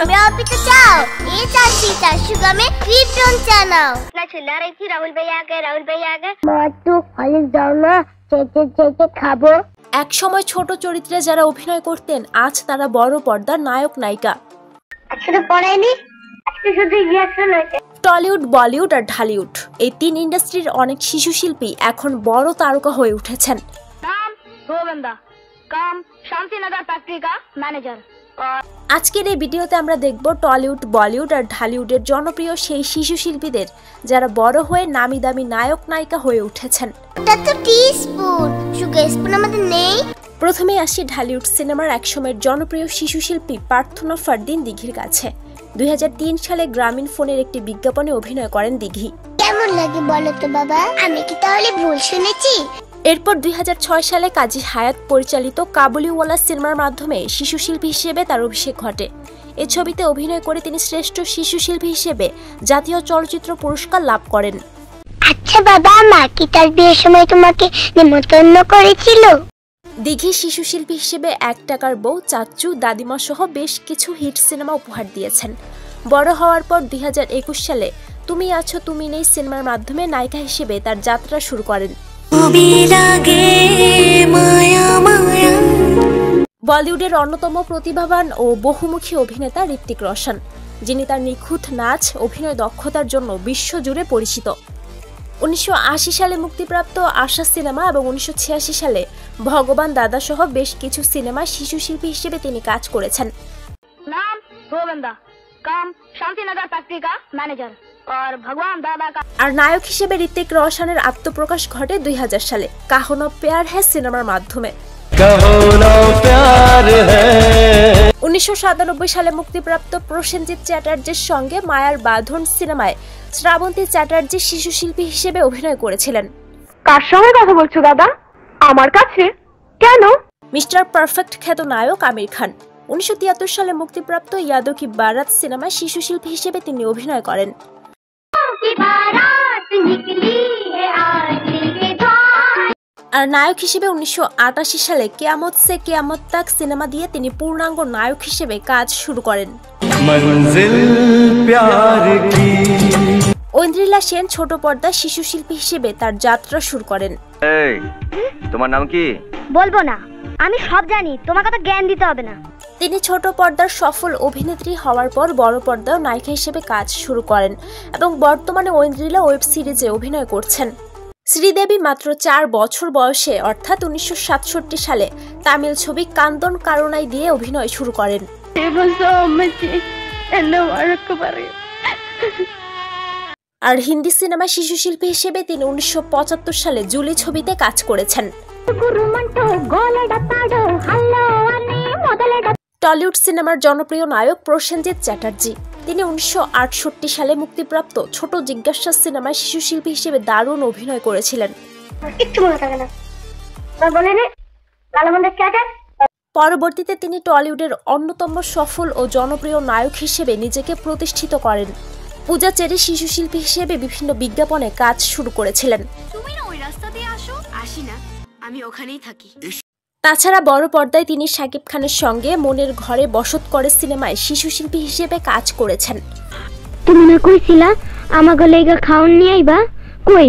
आप भी तो जाओ ये सीता शुगर में वीपन चलाओ ना चिल्ला रही थी राहुल भैया आ गए तू कॉलेज जाओ ना চেটে খাবো। এক সময় ছোট চরিত্রে যারা অভিনয় করতেন আজ তারা বড় পর্দার নায়ক নায়িকা। আসলে পড়াইনি আজকে শুধু রিঅ্যাকশন হয়েছে। টলিউড, বলিউড আর ঢালিউড এই তিন ইন্ডাস্ট্রির অনেক শিশু শিল্পী এখন বড় তারকা হয়ে উঠেছেন। নাম গোবিন্দা, কাম শান্তিনগর ফ্যাক্টরি কা ম্যানেজার। আজকের এই ভিডিওতে আমরা দেখব টলিউড, বলিউড আর ঢালিউডের জনপ্রিয় সেই শিশু শিল্পীদের যারা বড় হয়ে নামি দামি নায়ক নায়িকা হয়ে উঠেছেন। এটা তো টিস্পুন, সুগার স্পুন আমাদের নেই। প্রথমে আসি ঢালিউড সিনেমার একসময়ের জনপ্রিয় শিশু শিল্পী প্রার্থনা ফারদিন দিঘির কাছে। 2003 সালে গ্রামীণ ফোনের একটি বিজ্ঞাপনে অভিনয় করেন দিঘি। কেমন লাগে বলো তো বাবা, আমি কি তাহলে ভুল শুনেছি? এরপর 2006 সালে কাজী হায়াত পরিচালিত কাবুলিওয়ালা সিনেমার মাধ্যমে শিশু শিল্পী হিসেবে তার অভিষেক ঘটে। এই ছবিতে অভিনয় করে তিনি শ্রেষ্ঠ শিশু শিল্পী হিসেবে জাতীয় চলচ্চিত্র পুরস্কার লাভ করেন। আচ্ছা বাবা, মা কি তার বিয়ের সময় তোমাকে নিমন্ত্রণ করেছিল? দিঘি শিশু শিল্পী হিসেবে 1 টাকার বউ, চাচ্চু, দাদিমা সহ বেশ কিছু হিট সিনেমা উপহার দিয়েছেন। বড় হওয়ার পর 2021 সালে তুমি আছো তুমি নেই সিনেমার মাধ্যমে নায়িকা হিসেবে তার যাত্রা শুরু করেন। বলিউডের অন্যতম প্রতিভাবান ও বহুমুখী অভিনেতা ঋত্বিক রোশন, যিনি তার নিখুঁত নাচ অভিনয় দক্ষতার জন্য বিশ্বজুড়ে পরিচিত। 1980 সালে মুক্তিপ্রাপ্ত আশা সিনেমা এবং 1986 সালে ভগবান দাদা সহ বেশ কিছু সিনেমা শিশু শিল্পী হিসেবে তিনি কাজ করেছেন। নাম গোবিন্দা, কাম শান্তিনগর ফ্যাক্টরি কা ম্যানেজার আর ভগবান দাদা কা। আর নায়ক হিসেবে ঋত্বিক রোশনের আত্মপ্রকাশ ঘটে 2000 সালে কাহো না প্যার হ্যায় সিনেমার মাধ্যমে। 1997 সালে মুক্তিপ্রাপ্ত প্রসেনজিৎ চ্যাটার্জির সঙ্গে মায়ার বাঁধন সিনেমায় শ্রাবন্তী চ্যাটার্জি শিশু শিল্পী হিসেবে অভিনয় করেছিলেন। কার সঙ্গে কথা বলছো দাদা? আমার কাছে? কেন? মিস্টার পারফেক্ট খ্যাত নায়ক আমির খান। 1973 সালে মুক্তিপ্রাপ্ত ইয়াদো কি বারাত সিনেমায় শিশু শিল্পী হিসেবে তিনি অভিনয় করেন। আর নায়ক হিসেবে 1988 সালে কিয়ামত সে কিয়ামত তাক সিনেমা দিয়ে তিনি পূর্ণাঙ্গ নায়ক হিসেবে কাজ শুরু করেন। ঐন্দ্রিলা সেন ছোট পর্দার শিশু শিল্পী হিসেবে তার যাত্রা শুরু করেন। এই তোমার নাম কি? বলবো না, আমি সব জানি, তোমাকে তো জ্ঞান দিতে হবে না। তিনি ছোট পর্দার সফল অভিনেত্রী হওয়ার পর বড় পর্দার নায়িকা হিসেবে কাজ শুরু করেন এবং বর্তমানে ঐন্দ্রিলা ওয়েব সিরিজে অভিনয় করছেন। শ্রীদেবী মাত্র 4 বছর বয়সে অর্থাৎ 1967 সালে তামিল ছবি কান্দন কারুনাই দিয়ে অভিনয় শুরু করেন। আর হিন্দি সিনেমা শিশু শিল্পী হিসেবে তিনি 1975 সালে জুলি ছবিতে কাজ করেছেন। টলিউড সিনেমার জনপ্রিয় নায়ক প্রসেনজিৎ চ্যাটার্জি, তিনি 1968 সালে মুক্তিপ্রাপ্ত ছোট জিজ্ঞাসা সিনেমায় শিশু শিল্পী হিসেবে দারুণ অভিনয় করেছিলেন। পরবর্তীতে তিনি টলিউডের অন্যতম সফল ও জনপ্রিয় নায়ক হিসেবে নিজেকে প্রতিষ্ঠিত করেন। পূজা চেরি শিশু শিল্পী হিসেবে বিভিন্ন বিজ্ঞাপনে কাজ শুরু করেছিলেন। তুমি না ওই রাস্তা দিয়ে আসো? আসি না, আমি ওখানেই থাকি। তাছাড়া বড় পর্দায় তিনি শাকিব খানের সঙ্গে মনের ঘরে বসত করে সিনেমায় শিশু শিল্পী হিসেবে কাজ করেছেন। তুমি না কইছিলা আমাগো লাগা খাওন নিয়ে আইবা, কই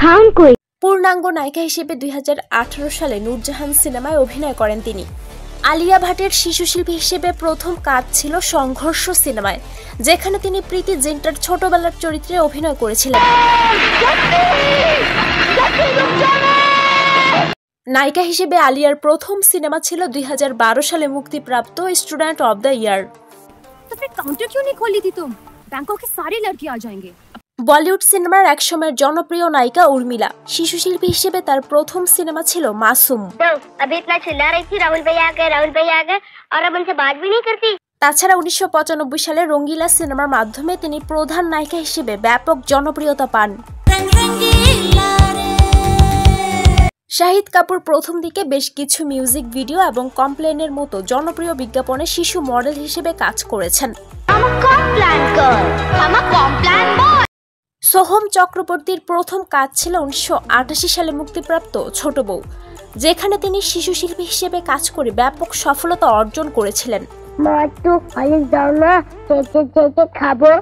খাওন কই? পূর্ণাঙ্গ নায়িকা হিসেবে 2018 সালে নূরজাহান সিনেমায় অভিনয় করেন তিনি। আলিয়া ভাটের শিশু শিল্পী হিসেবে প্রথম কাজ ছিল সংঘর্ষ সিনেমায়, যেখানে তিনি প্রীতি জিন্টার ছোটবেলার চরিত্রে অভিনয় করেছিলেন। নায়িকা হিসেবে আলিয়ার প্রথম সিনেমা ছিল 2012 সালে মুক্তিপ্রাপ্ত স্টুডেন্ট অফ দ্য ইয়ার। तो फिर काउंटर क्यों नहीं खोली थी तुम? बैंकॉक की सारी लड़की आ जाएंगे। বলিউড সিনেমার একসময়ের জনপ্রিয় নায়িকা উর্মিলা, শিশু শিল্পী হিসেবে তার প্রথম সিনেমা ছিল মাসুম। अभी इतना चिल्ला रही थी राहुल भैया आ गए और अब उनसे बात भी नहीं करती। তাছাড়া 1995 সালে রঙ্গিলা সিনেমার মাধ্যমে তিনি প্রধান নায়িকা হিসেবে ব্যাপক জনপ্রিয়তা পান। শাহিদ কাপুর প্রথম দিকে বেশ কিছু মিউজিক ভিডিও এবং কমপ্লেনের মতো জনপ্রিয় বিজ্ঞাপনে শিশু মডেল হিসেবে কাজ করেছেন। সোহম চক্রবর্তীর প্রথম কাজ ছিল 1988 সালে মুক্তিপ্রাপ্ত ছোট বউ, যেখানে তিনি শিশু শিল্পী হিসেবে কাজ করে ব্যাপক সফলতা অর্জন করেছিলেন। মা একটু হলিস দাও না, চেটে চেটে খাবো।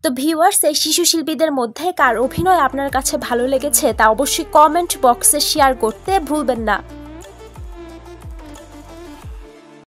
তো ভিউয়ার্স, এই শিশু শিল্পীদের মধ্যে কার অভিনয় আপনার কাছে ভালো লেগেছে তা অবশ্যই কমেন্ট বক্সে শেয়ার করতে ভুলবেন না।